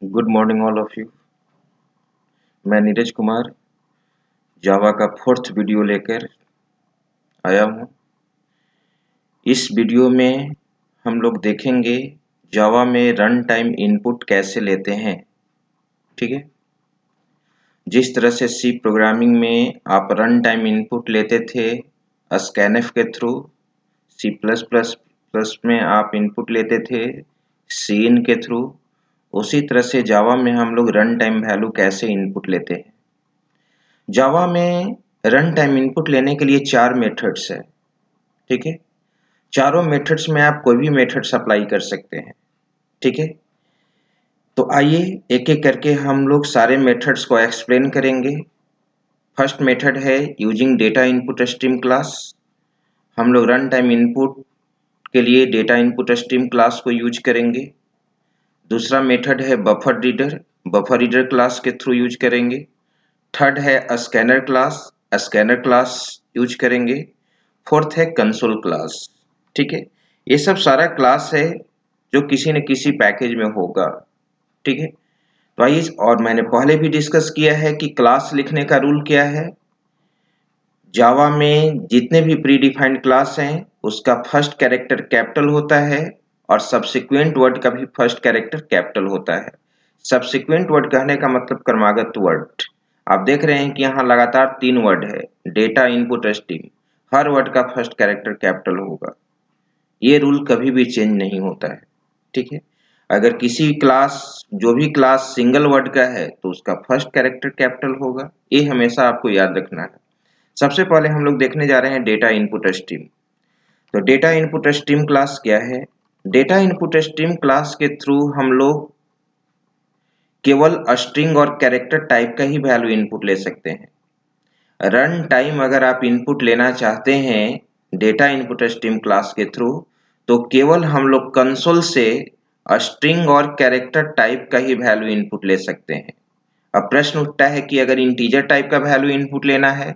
Good morning all of you. मैं नीरज कुमार जावा का 4th video लेकर आया हूँ। इस वीडियो में हम लोग देखेंगे जावा में रन टाइम इनपुट कैसे लेते हैं। ठीक है, जिस तरह से सी प्रोग्रामिंग में आप रन टाइम इनपुट लेते थे स्कैनफ के through, C plus plus plus में आप इनपुट लेते थे सीन के थ्रू, उसी तरह से जावा में हम लोग रन टाइम वैल्यू कैसे इनपुट लेते हैं। जावा में रन टाइम इनपुट लेने के लिए 4 मेथड्स है। ठीक है, चारों मेथड्स में आप कोई भी मेथड्स अप्लाई कर सकते हैं। ठीक है, तो आइए एक एक करके हम लोग सारे मेथड्स को एक्सप्लेन करेंगे। फर्स्ट मेथड है using data input stream class. हम लोग रन टाइम इनपुट के लिए डेटा इनपुट स्ट्रीम क्लास को यूज करेंगे। दूसरा मेथड है बफर रीडर क्लास के थ्रू यूज करेंगे। थर्ड है स्कैनर क्लास यूज करेंगे। फोर्थ है कंसोल क्लास। ठीक है, ये सब सारा क्लास है जो किसी न किसी पैकेज में होगा। ठीक है, तो आइए, और मैंने पहले भी डिस्कस किया है कि क्लास लिखने का रूल क्या है। जावा में जितने भी प्री डिफाइंड क्लास हैं उसका फर्स्ट कैरेक्टर कैपिटल होता है और सब्सिक्वेंट वर्ड का भी फर्स्ट कैरेक्टर कैपिटल होता है। सब्सिक्वेंट वर्ड कहने का मतलब क्रमागत वर्ड। आप देख रहे हैं कि यहाँ लगातार 3 वर्ड है डेटा इनपुट स्ट्रीम, हर वर्ड का फर्स्ट कैरेक्टर कैपिटल होगा। ये रूल कभी भी चेंज नहीं होता है। ठीक है, अगर किसी क्लास जो भी क्लास सिंगल वर्ड का है तो उसका फर्स्ट कैरेक्टर कैपिटल होगा। ये हमेशा आपको याद रखना है। सबसे पहले हम लोग देखने जा रहे हैं डेटा इनपुट स्ट्रीम। तो डेटा इनपुट स्ट्रीम क्लास क्या है? डेटा इनपुट स्ट्रीम क्लास के थ्रू हम लोग केवल स्ट्रिंग और कैरेक्टर टाइप का ही वैल्यू इनपुट ले सकते हैं। रन टाइम अगर आप इनपुट लेना चाहते हैं डेटा इनपुट स्ट्रीम क्लास के थ्रू, तो केवल हम लोग कंसोल से स्ट्रिंग और कैरेक्टर टाइप का ही वैल्यू इनपुट ले सकते हैं। अब प्रश्न उठता है कि अगर इंटीजर टाइप का वैल्यू इनपुट लेना है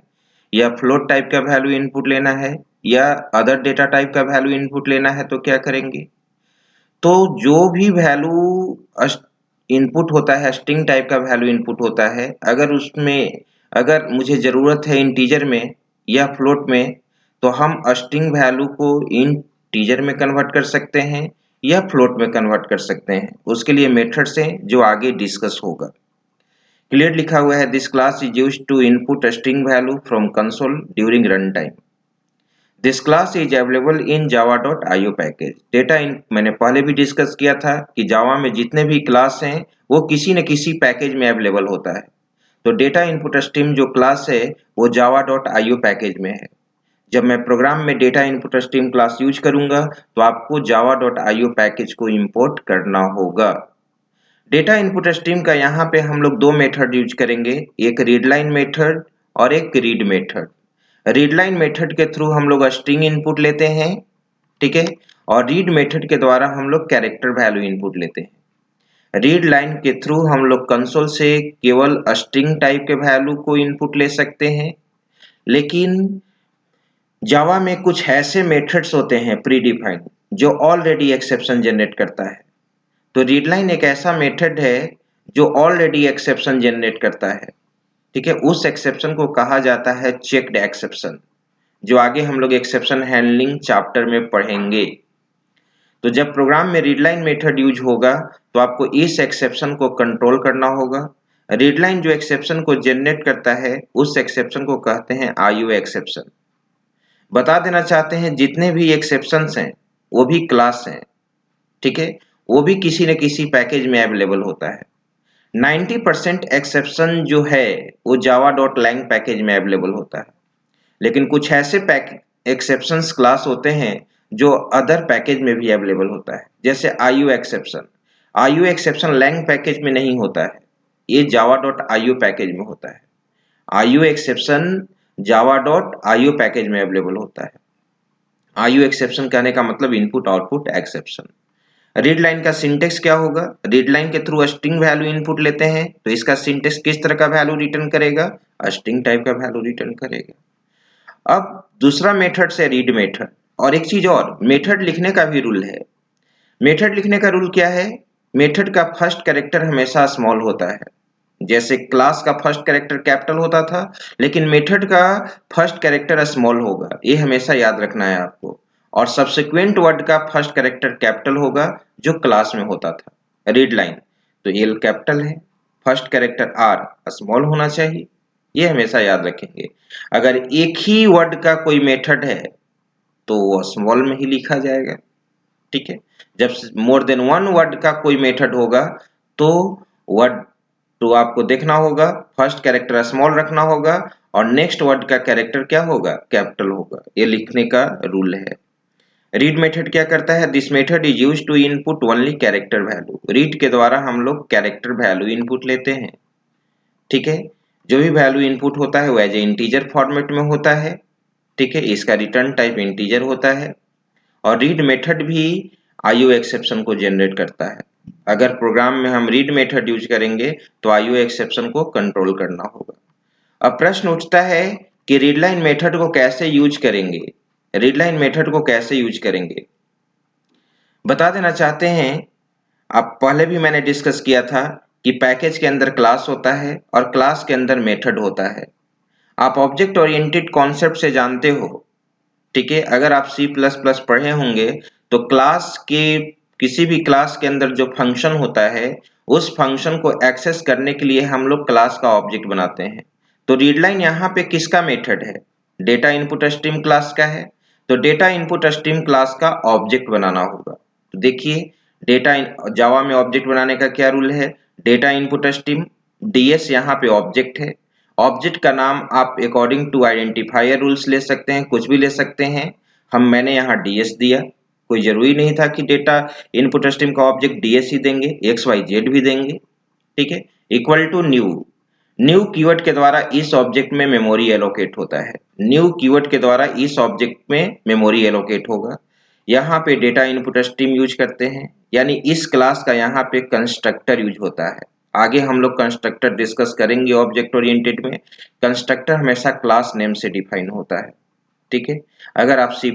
या फ्लोट टाइप का वैल्यू इनपुट लेना है या अदर डेटा टाइप का वैल्यू इनपुट लेना है तो क्या करेंगे? तो जो भी वैल्यू इनपुट होता है स्ट्रिंग टाइप का वैल्यू इनपुट होता है, अगर मुझे ज़रूरत है इंटीजर में या फ्लोट में, तो हम स्ट्रिंग वैल्यू को इंटीजर में कन्वर्ट कर सकते हैं या फ्लोट में कन्वर्ट कर सकते हैं। उसके लिए मेथड्स हैं जो आगे डिस्कस होगा। क्लियर लिखा हुआ है this class is used to input string value from console during run time. This class is available in java.io package. मैंने पहले भी डिस्कस किया था कि जावा में जितने भी क्लास हैं वो किसी न किसी पैकेज में अवेलेबल होता है। तो डेटा इनपुट स्ट्रीम जो क्लास है वो java.io पैकेज में है। जब मैं प्रोग्राम में data input stream class use करूंगा तो आपको java.io पैकेज को इंपोर्ट करना होगा। डेटा इनपुट स्ट्रीम का यहाँ पे हम लोग 2 मेथड यूज करेंगे, एक रीडलाइन मेथड और एक रीड मेथड। रीडलाइन मेथड के थ्रू हम लोग स्ट्रिंग इनपुट लेते हैं। ठीक है, और रीड मेथड के द्वारा हम लोग कैरेक्टर वैल्यू इनपुट लेते हैं। रीड लाइन के थ्रू हम लोग कंसोल से केवल स्ट्रिंग टाइप के वैल्यू को इनपुट ले सकते हैं। लेकिन जावा में कुछ ऐसे मेथड्स होते हैं प्री डिफाइंड जो ऑलरेडी एक्सेप्शन जनरेट करता है। तो रीडलाइन एक ऐसा मेथड है जो ऑलरेडी एक्सेप्शन जनरेट करता है। ठीक है, उस एक्सेप्शन को कहा जाता है चेक्ड एक्सेप्शन, जो आगे हम लोग एक्सेप्शन हैंडलिंग चैप्टर में पढ़ेंगे। तो जब प्रोग्राम में रीडलाइन मेथड यूज होगा तो आपको इस एक्सेप्शन को कंट्रोल करना होगा। रीडलाइन जो एक्सेप्शन को जनरेट करता है उस एक्सेप्शन को कहते हैं IO एक्सेप्शन। बता देना चाहते हैं जितने भी एक्सेप्शंस हैं वो भी क्लास हैं। ठीक है, वो भी किसी न किसी पैकेज में अवेलेबल होता है। 90% एक्सेप्शन जो है वो java.lang पैकेज में अवेलेबल होता है। लेकिन कुछ ऐसे एक्सेप्शंस क्लास होते हैं जो अदर पैकेज में भी अवेलेबल होता है, जैसे IO exception. IO exception lang package में नहीं होता है, ये java.io पैकेज में होता है। IO एक्सेप्शन java.io पैकेज में अवेलेबल होता है। IO एक्सेप्शन कहने का मतलब input output exception. Read line का सिंटेक्स क्या होगा? रीड लाइन के थ्रू स्ट्रिंग वैल्यू इनपुट लेते हैं तो इसका सिंटेक्स किस तरह का वैल्यू रिटर्न करेगा? स्ट्रिंग टाइप का वैल्यू रिटर्न करेगा। अब दूसरा मेथड से रीड मेथड, और एक चीज और, मेथड लिखने का भी रूल है। मेथड लिखने का रूल क्या है? मेथड का फर्स्ट कैरेक्टर हमेशा स्मॉल होता है। जैसे क्लास का फर्स्ट कैरेक्टर कैपिटल होता था, लेकिन मेथड का फर्स्ट कैरेक्टर स्मॉल होगा, ये हमेशा याद रखना है आपको। और सब्सिक्वेंट वर्ड का फर्स्ट कैरेक्टर कैपिटल होगा, जो क्लास में होता था। रीड लाइन तो एल कैपिटल है, फर्स्ट कैरेक्टर आर स्मॉल होना चाहिए, ये हमेशा याद रखेंगे। अगर एक ही वर्ड का कोई मेथड है तो वो स्मॉल में ही लिखा जाएगा, ठीक है। जब मोर देन वन वर्ड का कोई मेथड होगा तो वर्ड तो आपको देखना होगा, फर्स्ट कैरेक्टर स्मॉल रखना होगा और नेक्स्ट वर्ड का कैरेक्टर क्या होगा, कैपिटल होगा। ये लिखने का रूल है। रीड मेथड क्या करता है, this method is used to input only character value. Read के द्वारा हम लोग कैरेक्टर वैल्यू इनपुट लेते हैं, ठीक है। जो भी वैल्यू इनपुट होता है वो एज ए इंटीजर फॉर्मेट में होता है, ठीक है। इसका रिटर्न टाइप इंटीजर होता है। और रीड मेथड भी आईओ एक्सेप्शन को जनरेट करता है। अगर प्रोग्राम में हम रीड मेथड यूज करेंगे तो आईओ एक्सेप्शन को कंट्रोल करना होगा। अब प्रश्न उठता है कि रीडलाइन मेथड को कैसे यूज करेंगे। रीडलाइन मेथड को कैसे यूज करेंगे बता देना चाहते हैं। अब पहले भी मैंने डिस्कस किया था कि पैकेज के अंदर क्लास होता है और क्लास के अंदर मेथड होता है। आप ऑब्जेक्ट ओरिएंटेड कॉन्सेप्ट से जानते हो, ठीक है। अगर आप C++ पढ़े होंगे तो क्लास के किसी भी क्लास के अंदर जो फंक्शन होता है उस फंक्शन को एक्सेस करने के लिए हम लोग क्लास का ऑब्जेक्ट बनाते हैं। तो रीडलाइन यहाँ पे किसका मेथड है, डेटा इनपुट स्ट्रीम क्लास का है। तो डेटा इनपुट स्ट्रीम क्लास का ऑब्जेक्ट बनाना होगा। तो देखिए डेटा जावा में ऑब्जेक्ट बनाने का क्या रूल है, डेटा इनपुट स्ट्रीम DS यहाँ पे ऑब्जेक्ट है। ऑब्जेक्ट का नाम आप अकॉर्डिंग टू आइडेंटिफायर रूल्स ले सकते हैं, कुछ भी ले सकते हैं। मैंने यहाँ DS दिया, कोई जरूरी नहीं था कि डेटा इनपुट स्ट्रीम का ऑब्जेक्ट DS ही देंगे, XYZ भी देंगे, ठीक है। इक्वल टू न्यू कीवर्ड के द्वारा इस ऑब्जेक्ट में मेमोरी एलोकेट होता है। न्यू कीवर्ड के द्वारा इस ऑब्जेक्ट में मेमोरी एलोकेट होगा। यहाँ पे डेटा इनपुट स्ट्रीम यूज करते हैं, यानी इस क्लास का यहाँ पे कंस्ट्रक्टर यूज होता है। आगे हम लोग कंस्ट्रक्टर डिस्कस करेंगे ऑब्जेक्ट ओरिएंटेड में। कंस्ट्रक्टर हमेशा क्लास नेम से डिफाइन होता है, ठीक है। अगर आप C++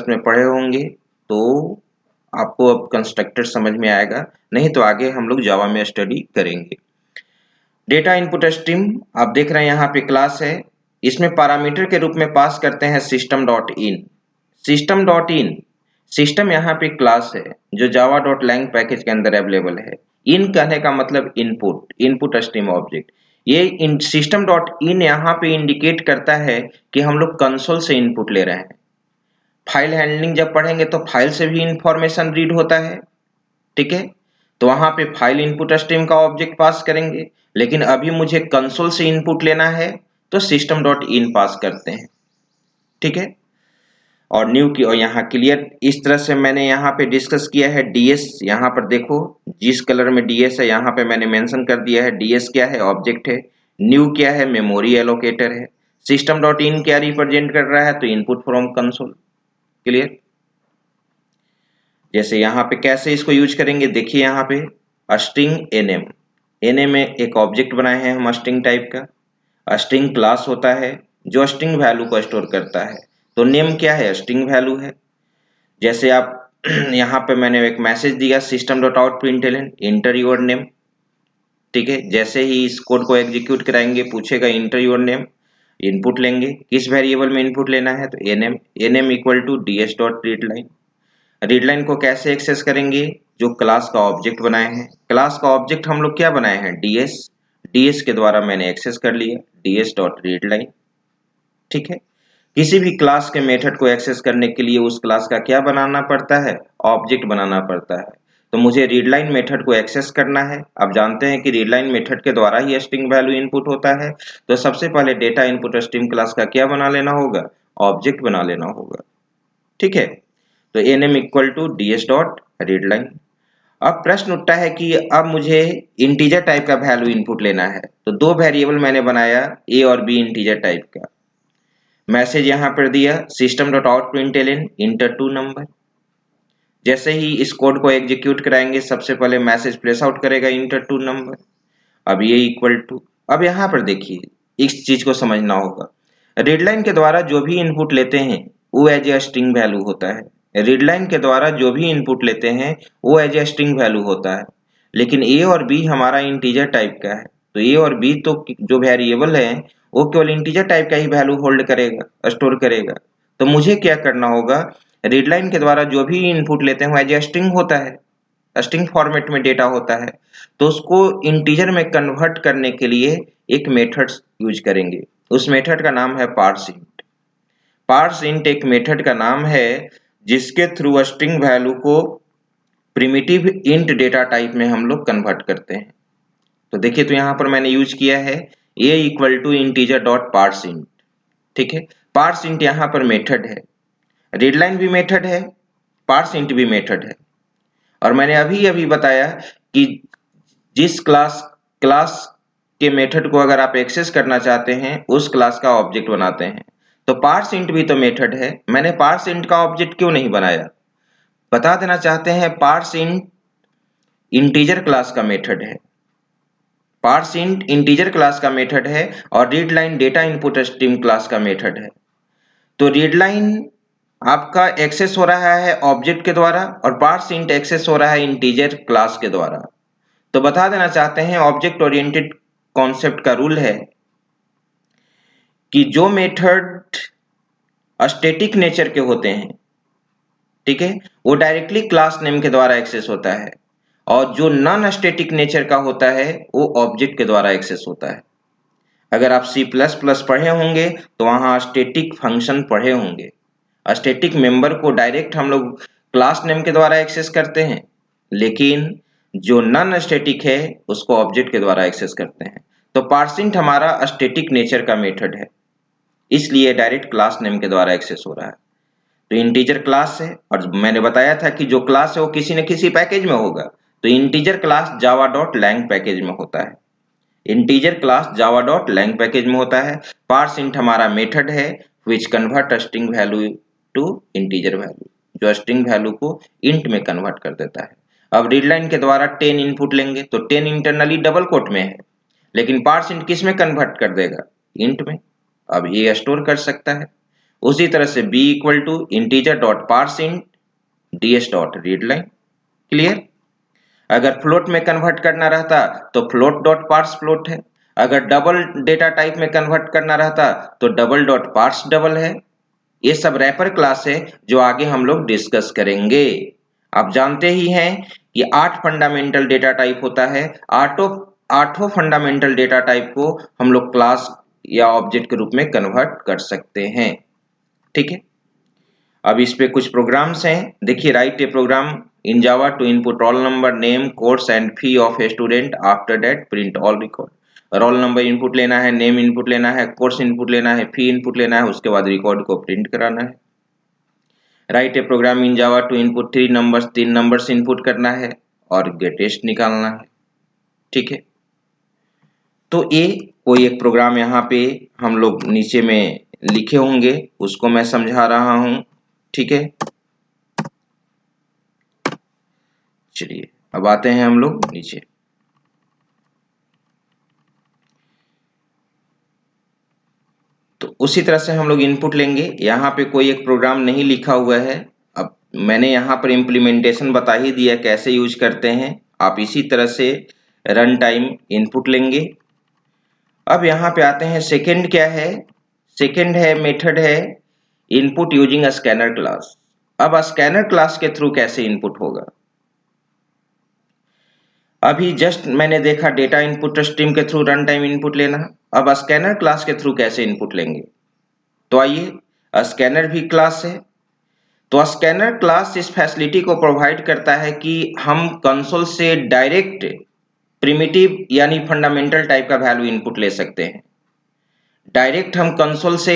में पढ़े होंगे तो आपको अब कंस्ट्रक्टर समझ में आएगा, नहीं तो आगे हम लोग जावा में स्टडी करेंगे। डेटा इनपुट स्ट्रीम आप देख रहे हैं यहाँ पे क्लास है, इसमें पैरामीटर के रूप में पास करते हैं system.in। system.in सिस्टम यहाँ पे क्लास है जो java.lang पैकेज के अंदर अवेलेबल है। इन कहने का मतलब इनपुट स्ट्रीम ऑब्जेक्ट। ये इन system.in यहाँ पे इंडिकेट करता है कि हम लोग कंसोल से इनपुट ले रहे हैं। फाइल हैंडलिंग जब पढ़ेंगे तो फाइल से भी इंफॉर्मेशन रीड होता है, ठीक है। तो वहां पे फाइल इनपुट स्ट्रीम का ऑब्जेक्ट पास करेंगे, लेकिन अभी मुझे कंसोल से इनपुट लेना है तो system.in पास करते हैं, ठीक है। और न्यू की और यहाँ क्लियर इस तरह से मैंने यहाँ पे डिस्कस किया है। DS यहाँ पर देखो जिस कलर में DS है यहाँ पे मैंने मेंशन कर दिया है। DS क्या है, ऑब्जेक्ट है। न्यू क्या है, मेमोरी एलोकेटर है। system.in क्या रिप्रेजेंट कर रहा है, तो इनपुट फ्रॉम कंसोल। क्लियर। जैसे यहाँ पे कैसे इसको यूज करेंगे, देखिए यहाँ पे स्ट्रिंग nm में एक ऑब्जेक्ट बनाए हैं हम स्ट्रिंग टाइप का। स्ट्रिंग क्लास होता है जो स्ट्रिंग वैल्यू को स्टोर करता है। तो नेम क्या है, स्ट्रिंग वैल्यू है। जैसे आप यहाँ पे मैंने एक मैसेज दिया system.out.println इंटर योर नेम, ठीक है। जैसे ही इस कोड को एग्जीक्यूट कराएंगे पूछेगा इंटर योर नेम, इनपुट लेंगे। किस वेरिएबल में इनपुट लेना है, तो nm इक्वल टू ds.readline। रीडलाइन को कैसे एक्सेस करेंगे, जो क्लास का ऑब्जेक्ट बनाए हैं। क्लास का ऑब्जेक्ट हम लोग क्या बनाए हैं, DS के द्वारा मैंने एक्सेस कर लिया ds.readline, ठीक है। किसी भी क्लास के मेथड को एक्सेस करने के लिए उस क्लास का क्या बनाना पड़ता है, ऑब्जेक्ट बनाना पड़ता है। तो मुझे रीडलाइन मेथड को एक्सेस करना है। आप जानते हैं कि रीडलाइन मेथड के द्वारा ही स्ट्रिंग वैल्यू इनपुट होता है। तो सबसे पहले डेटा इनपुट स्ट्रीम क्लास का क्या बना लेना होगा, ऑब्जेक्ट बना लेना होगा, ठीक है। तो nm इक्वल टू ds.readline। अब प्रश्न उठता है कि अब मुझे इंटीजर टाइप का वैल्यू इनपुट लेना है। तो दो वेरिएबल मैंने बनाया, a और b इंटीजर टाइप का। मैसेज यहाँ पर दिया system.out.println इंटर टू नंबर। जैसे ही इस कोड को एग्जीक्यूट कराएंगे सबसे पहले मैसेज प्लेस आउट करेगा इंटर टू नंबर। अब ये इक्वल टू, अब यहाँ पर देखिए इस चीज को समझना होगा। रीडलाइन के द्वारा जो भी इनपुट लेते हैं वो एज ए स्ट्रिंग वैल्यू होता है। रीडलाइन के द्वारा जो भी इनपुट लेते हैं वो एज ए स्ट्रिंग वैल्यू होता है। लेकिन ए और बी हमारा इंटीजर टाइप का है, तो ए और बी तो जो वेरिएबल है वो केवल इंटीजर टाइप का ही वैल्यू होल्ड करेगा, स्टोर करेगा। तो मुझे क्या करना होगा, रीड लाइन के द्वारा जो भी इनपुट लेते हैं वो एज ए स्ट्रिंग होता है, स्ट्रिंग फॉर्मेट में डेटा होता है, तो उसको इंटीजर में कन्वर्ट करने के लिए एक मेथड यूज करेंगे। उस मेथड का नाम है पार्सइंट। पार्सइंट एक मेथड का नाम है जिसके थ्रू स्ट्रिंग वैल्यू को प्रिमिटिव इंट डेटा टाइप में हम लोग कन्वर्ट करते हैं। तो देखिए, तो यहां पर मैंने यूज किया है a equal to integer dot parseInt. ठीक है, पार्सइंट यहां पर मेथड है, रीडलाइन भी मेथड है, पार्सइंट भी मेथड है। और मैंने अभी अभी बताया कि जिस क्लास के मेथड को अगर आप एक्सेस करना चाहते हैं उस क्लास का ऑब्जेक्ट बनाते हैं। तो पार्सइंट भी तो मेथड है, मैंने पार्सइंट का ऑब्जेक्ट क्यों नहीं बनाया, बता देना चाहते हैं। पार्सइंट इंटीजर क्लास का मेथड है, पार्सइंट इंटीजर क्लास का मेथड है, और रीडलाइन डेटा इनपुट स्ट्रीम क्लास का मेथड है। तो रीडलाइन आपका एक्सेस हो रहा है ऑब्जेक्ट के द्वारा और पार्सइंट एक्सेस हो रहा है इंटीजर क्लास के द्वारा। तो बता देना चाहते हैं, ऑब्जेक्ट ओरिएंटेड कॉन्सेप्ट का रूल है कि जो मेथड स्टैटिक नेचर के होते हैं, ठीक है, वो डायरेक्टली क्लास नेम के द्वारा एक्सेस होता है, और जो नॉन स्टैटिक नेचर का होता है वो ऑब्जेक्ट के द्वारा एक्सेस होता है। अगर आप C++ पढ़े होंगे तो वहां स्टैटिक फंक्शन पढ़े होंगे। स्टैटिक मेंबर को डायरेक्ट हम लोग क्लास नेम के द्वारा एक्सेस करते हैं, लेकिन जो नॉन स्टैटिक है उसको ऑब्जेक्ट के द्वारा एक्सेस करते हैं। तो पार्सइंट हमारा स्टैटिक नेचर का मेथड है, इसलिए डायरेक्ट क्लास नेम के द्वारा एक्सेस हो रहा है। तो इंटीजर क्लास है, और मैंने बताया था कि जो क्लास है वो किसी न किसी पैकेज में होगा। तो इंटीजर क्लास java.lang पैकेज में होता है, इंटीजर क्लास java.lang पैकेज में होता है। पार्सइंट हमारा मेथड है which convert string value to integer value, जो स्ट्रिंग वैल्यू को इंट में कन्वर्ट कर देता है। अब रीडलाइन के द्वारा 10 इनपुट लेंगे, तो 10 इंटरनली डबल कोट में है, लेकिन पार्सइंट किस में कन्वर्ट कर देगा, इंट में। अब ये स्टोर कर सकता है। उसी तरह से b equal to integer dot parseInt ds dot readLine. Clear. अगर फ्लोट में कन्वर्ट करना रहता तो फ्लोट डॉट पार्स फ्लोट है, अगर डबल डेटा टाइप में कन्वर्ट करना रहता तो डबल डॉट पार्स डबल है। ये सब रैपर क्लास है जो आगे हम लोग डिस्कस करेंगे। आप जानते ही हैं कि 8 फंडामेंटल डेटा टाइप होता है, आठों फंडामेंटल डेटा टाइप को हम लोग क्लास या ऑब्जेक्ट के रूप में कन्वर्ट कर सकते हैं। ठीक है, अब इस पे कुछ प्रोग्राम्स हैं। देखिए, write a program in Java to input roll number, name, course and fee of a student, after that print all record. Roll number input लेना है, नेम इनपुट लेना है, कोर्स इनपुट लेना है, फी इनपुट लेना है, उसके बाद रिकॉर्ड को प्रिंट कराना है। Write a program in Java to input 3 numbers, 3 numbers input करना है और गेटेस्ट निकालना है। ठीक है, तो ये कोई एक प्रोग्राम यहाँ पे हम लोग नीचे में लिखे होंगे, उसको मैं समझा रहा हूं। ठीक है, चलिए अब आते हैं हम लोग नीचे। तो उसी तरह से हम लोग इनपुट लेंगे। यहाँ पे कोई एक प्रोग्राम नहीं लिखा हुआ है, अब मैंने यहाँ पर इम्प्लीमेंटेशन बता ही दिया कैसे यूज करते हैं। आप इसी तरह से रन टाइम इनपुट लेंगे। अब यहाँ पे आते हैं, सेकेंड क्या है, सेकेंड है मेथड है इनपुट यूजिंग स्कैनर क्लास। अब स्कैनर क्लास के थ्रू कैसे इनपुट होगा, अभी जस्ट मैंने देखा डेटा इनपुट स्ट्रीम के थ्रू रन टाइम इनपुट लेना। अब स्कैनर क्लास के थ्रू कैसे इनपुट लेंगे, तो आइए, स्कैनर भी क्लास है। तो स्कैनर क्लास इस फैसिलिटी को प्रोवाइड करता है कि हम कंसोल से डायरेक्ट प्रिमिटिव यानी फंडामेंटल टाइप का वैल्यू इनपुट ले सकते हैं। डायरेक्ट हम कंसोल से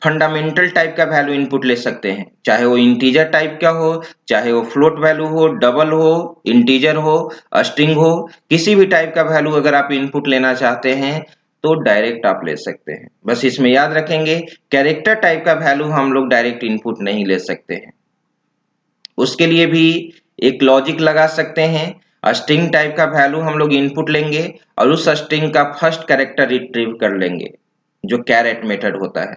फंडामेंटल टाइप का वैल्यू इनपुट ले सकते हैं, चाहे वो इंटीजर टाइप का हो, चाहे वो फ्लोट वैल्यू हो, डबल हो, इंटीजर हो, स्ट्रिंग हो, किसी भी टाइप का वैल्यू अगर आप इनपुट लेना चाहते हैं तो डायरेक्ट आप ले सकते हैं। बस इसमें याद रखेंगे, कैरेक्टर टाइप का वैल्यू हम लोग डायरेक्ट इनपुट नहीं ले सकते हैं, उसके लिए भी एक लॉजिक लगा सकते हैं। स्ट्रिंग टाइप का वैल्यू हम लोग इनपुट लेंगे और उस स्ट्रिंग का फर्स्ट कैरेक्टर रिट्रीव कर लेंगे, जो कैरेट मेथड होता है।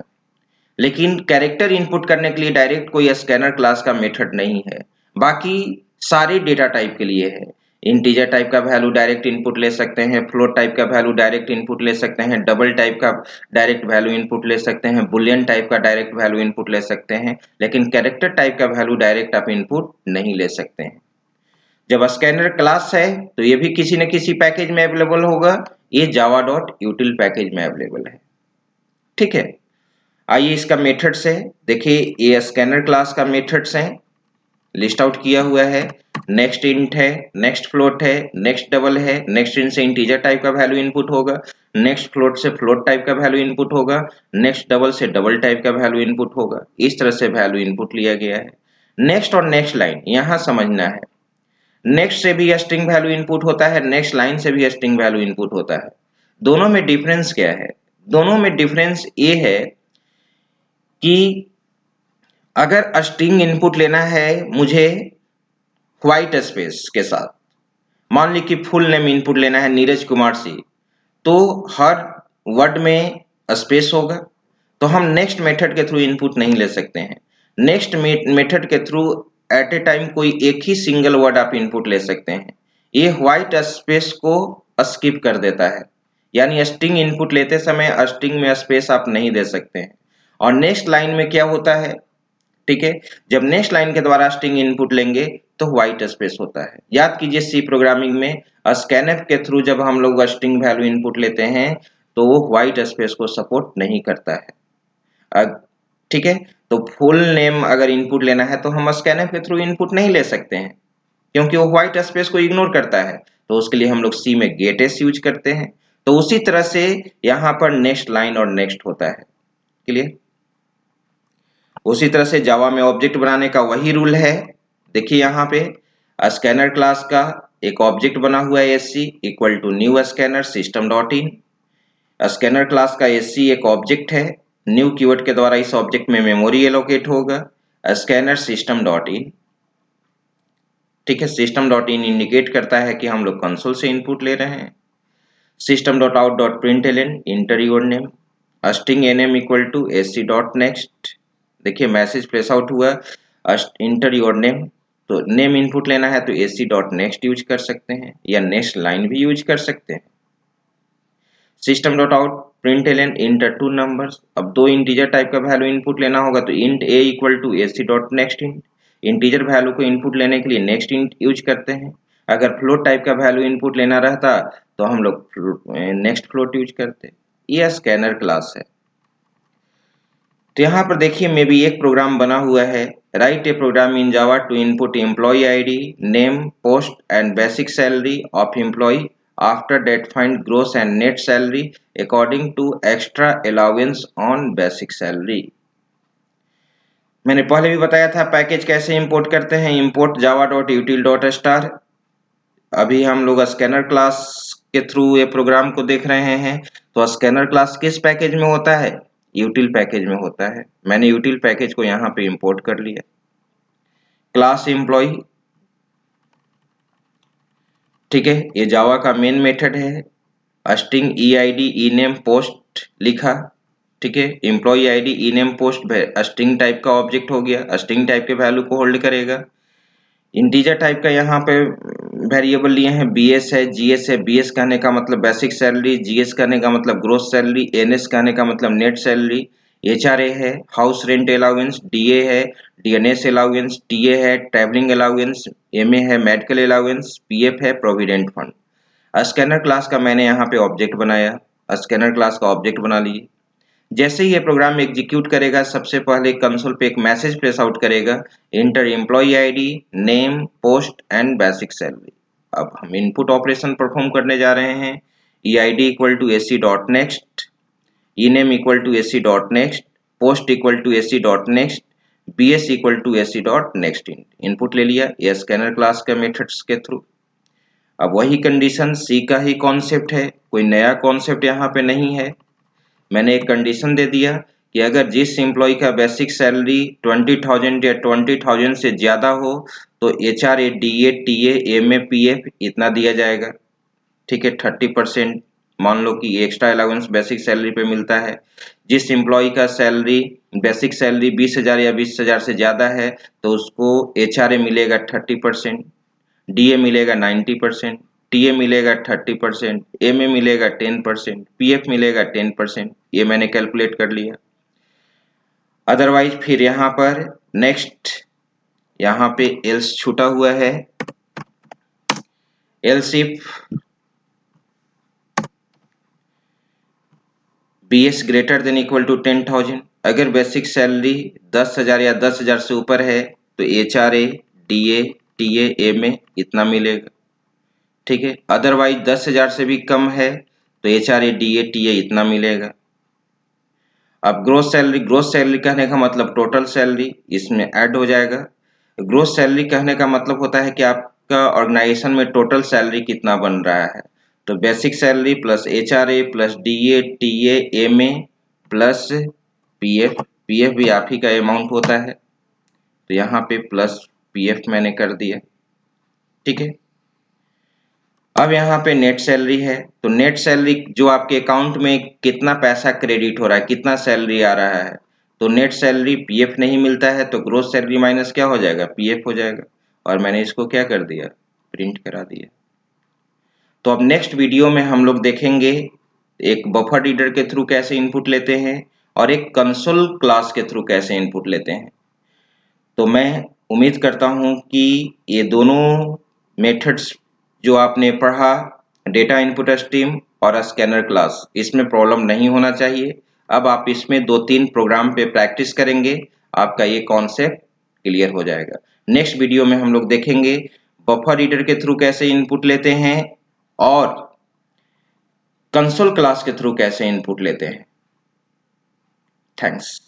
लेकिन कैरेक्टर इनपुट करने के लिए डायरेक्ट कोई स्कैनर क्लास का मेथड नहीं है, बाकी सारे डेटा टाइप के लिए है। इंटीजर टाइप का वैल्यू डायरेक्ट इनपुट ले सकते हैं, फ्लोट टाइप का वैल्यू डायरेक्ट इनपुट ले सकते हैं, डबल टाइप का डायरेक्ट वैल्यू इनपुट ले सकते हैं, बुलियन टाइप का डायरेक्ट वैल्यू इनपुट ले सकते हैं, लेकिन कैरेक्टर टाइप का वैल्यू डायरेक्ट आप इनपुट नहीं ले सकते हैं। जब स्कैनर क्लास है तो ये भी किसी न किसी पैकेज में अवेलेबल होगा, ये java.util पैकेज में अवेलेबल है। ठीक है, आइए इसका मेथड्स है, देखिए ये स्कैनर क्लास का मेथड्स है, लिस्ट आउट किया हुआ है। नेक्स्ट इंट है, नेक्स्ट फ्लोट है, नेक्स्ट डबल है, नेक्स्ट इंट से इंटीजर टाइप का वैल्यू इनपुट होगा, नेक्स्ट फ्लोट से फ्लोट टाइप का वैल्यू इनपुट होगा, नेक्स्ट डबल से डबल टाइप का वैल्यू इनपुट होगा। इस तरह से वैल्यू इनपुट लिया गया है। नेक्स्ट और नेक्स्ट लाइन यहां समझना है, नेक्स्ट से भी स्ट्रिंग वैल्यू इनपुट होता है, नेक्स्ट लाइन से भी स्ट्रिंग वैल्यू इनपुट होता है। दोनों में डिफरेंस क्या है? दोनों में डिफरेंस ये है कि अगर स्ट्रिंग इनपुट लेना है मुझे व्हाइट स्पेस के साथ, मान ली कि फुल नेम इनपुट लेना है नीरज कुमार सिंह, तो हर वर्ड में स्पेस होगा, तो हम नेक्स्ट मेथड के थ्रू इनपुट नहीं ले सकते हैं। नेक्स्ट मेथड के थ्रू एट ए टाइम कोई एक ही सिंगल वर्ड आप इनपुट ले सकते हैं। ये व्हाइट स्पेस को स्किप कर देता है, यानी स्ट्रिंग इनपुट लेते समय स्ट्रिंग में स्पेस आप नहीं दे सकते हैं। और नेक्स्ट लाइन में क्या होता है, ठीक है, जब नेक्स्ट लाइन के द्वारा स्ट्रिंग इनपुट लेंगे तो व्हाइट स्पेस होता है। याद कीजिए सी प्रोग्रामिंग में स्कैनफ के थ्रू जब हम लोग स्ट्रिंग वैल्यू इनपुट लेते हैं तो वो व्हाइट स्पेस को सपोर्ट नहीं करता है। ठीक है, तो फुल नेम अगर इनपुट लेना है तो हम स्कैनफ के थ्रू इनपुट नहीं ले सकते हैं, क्योंकि वो व्हाइट स्पेस को इग्नोर करता है। तो उसके लिए हम लोग सी में गेट एस यूज करते हैं। तो उसी तरह से यहाँ पर नेक्स्ट लाइन और नेक्स्ट होता है। क्लियर? उसी तरह से जावा में ऑब्जेक्ट बनाने का वही रूल है। देखिए यहाँ पे स्कैनर क्लास का एक ऑब्जेक्ट बना हुआ है SC equal to new scanner system dot in. Scanner class का एससी एक ऑब्जेक्ट है, न्यू कीवर्ड के द्वारा इस ऑब्जेक्ट में मेमोरी एलोकेट होगा, स्कैनर सिस्टम डॉट इन। ठीक है, सिस्टम डॉट इन इंडिकेट करता है कि हम लोग कंसोल से इनपुट ले रहे हैं। System dot out dot println enter your name, string NM equal to SC dot next. देखिए मैसेज प्लेस आउट हुआ, इंटर योर नेम, तो नेम इनपुट लेना है तो एसी डॉट नेक्स्ट यूज कर सकते हैं या नेक्स्ट लाइन भी यूज कर सकते हैं। System dot out println enter two numbers, अब दो इंटीजर टाइप का वैल्यू इनपुट लेना होगा तो int A equal to AC dot next int. Integer value को इनपुट लेने के लिए नेक्स्ट इंट यूज करते हैं। अगर फ्लोट टाइप का वैल्यू इनपुट लेना रहता तो हम लोग नेक्स्ट फ्लोट यूज करते। यह स्कैनर क्लास है। तो यहाँ पर देखिए मे भी एक प्रोग्राम बना हुआ है, write a program in Java to input employee ID, name, post and basic salary of employee after that find gross and net salary according to extra allowance on basic salary. मैंने पहले भी बताया था package कैसे import करते हैं, import java.util.star। अभी हम लोग स्कैनर क्लास के थ्रू ये प्रोग्राम को देख रहे हैं, तो स्कैनर क्लास किस पैकेज में होता है? यूटिल पैकेज में होता है। मैंने यूटिल पैकेज को यहाँ पे इंपोर्ट कर लिया। क्लास एम्प्लॉय, ठीक है, ये जावा का मेन मेथड है। स्ट्रिंग ईआईडी इनेम पोस्ट लिखा, ठीक है, employee ID ename post string type का ऑब्जेक्ट हो गया, स्ट्रिंग टाइप के वैल्यू को होल्ड करेगा। इंटीजर टाइप का यहाँ पे वेरिएबल लिए हैं, बीएस है, जीएस है। बीएस कहने का मतलब बेसिक सैलरी, जीएस कहने का मतलब ग्रोस सैलरी, एनएस कहने का मतलब नेट सैलरी, एचआरए है, हाउस रेंट अलाउंस, डीए है, डीएनएस अलाउंस, टीए है, ट्रैवलिंग अलाउंस, एमए है, मेडिकल अलाउंस, पीएफ है, प्रोविडेंट फंड। स्कैनर क्लास का मैंने यहाँ पे ऑब्जेक्ट बनाया, स्कैनर क्लास का ऑब्जेक्ट बना लिए। जैसे ही ये प्रोग्राम एग्जीक्यूट करेगा सबसे पहले कंसोल पे एक मैसेज प्रेस आउट करेगा, enter employee ID, name, post and basic salary. अब हम इनपुट ऑपरेशन परफॉर्म करने जा रहे हैं। E I D equal to AC dot next, E name equal to AC dot next, post equal to AC dot next, B S equal to AC dot next. Input ले लिया ये scanner class के methods के थ्रू। अब वही condition सी का ही concept है, कोई नया कॉन्सेप्ट यहाँ पे नहीं है। मैंने एक कंडीशन दे दिया कि अगर जिस एम्प्लॉय का बेसिक सैलरी 20,000 या 20,000 से ज्यादा हो तो HRA, DA, TA, MA, PF इतना दिया जाएगा। ठीक है, 30% मान लो कि एक्स्ट्रा अलाउंस बेसिक सैलरी पे मिलता है। जिस एम्प्लॉय का सैलरी बेसिक सैलरी 20,000 या 20,000 से ज्यादा है तो उसको एचआरए मिलेगा 30%। DA मिलेगा 90%, TA मिलेगा 30%, MA मिलेगा 10%, PF मिलेगा 10%। ये मैंने कैलकुलेट कर लिया। अदरवाइज फिर यहाँ पर नेक्स्ट यहाँ पे एल्स छूटा हुआ है। Else if BS greater than equal to 10,000, अगर बेसिक सैलरी 10,000 या 10,000 से ऊपर है तो HRA, DA, TA, MA इतना मिलेगा, ठीक है। अदरवाइज 10,000 से भी कम है तो HRA, DA, TA इतना मिलेगा। अब ग्रोस सैलरी कहने का मतलब टोटल सैलरी इसमें ऐड हो जाएगा। ग्रोस सैलरी कहने का मतलब होता है कि आपका ऑर्गेनाइजेशन में टोटल सैलरी कितना बन रहा है। तो basic salary plus HRA plus DA, TA, MA plus PF भी आप ही का अमाउंट होता है, तो यहाँ पे प्लस PF मैंने कर दिया, ठीक है। अब यहाँ पे नेट सैलरी है, तो नेट सैलरी जो आपके अकाउंट में कितना पैसा क्रेडिट हो रहा है, कितना सैलरी आ रहा है, तो नेट सैलरी PF नहीं मिलता है तो ग्रोस सैलरी माइनस क्या हो जाएगा, PF हो जाएगा। और मैंने इसको क्या कर दिया, प्रिंट करा दिया। तो अब नेक्स्ट वीडियो में हम लोग देखेंगे एक बफर रीडर के थ्रू कैसे इनपुट लेते हैं और एक कंसोल क्लास के थ्रू कैसे इनपुट लेते हैं। तो मैं उम्मीद करता हूं कि ये दोनों मेथड्स जो आपने पढ़ा, डेटा इनपुट स्ट्रीम और स्कैनर क्लास, इसमें प्रॉब्लम नहीं होना चाहिए। अब आप इसमें 2-3 प्रोग्राम पे प्रैक्टिस करेंगे, आपका ये कॉन्सेप्ट क्लियर हो जाएगा। नेक्स्ट वीडियो में हम लोग देखेंगे बफर रीडर के थ्रू कैसे इनपुट लेते हैं और कंसोल क्लास के थ्रू कैसे इनपुट लेते हैं। थैंक्स।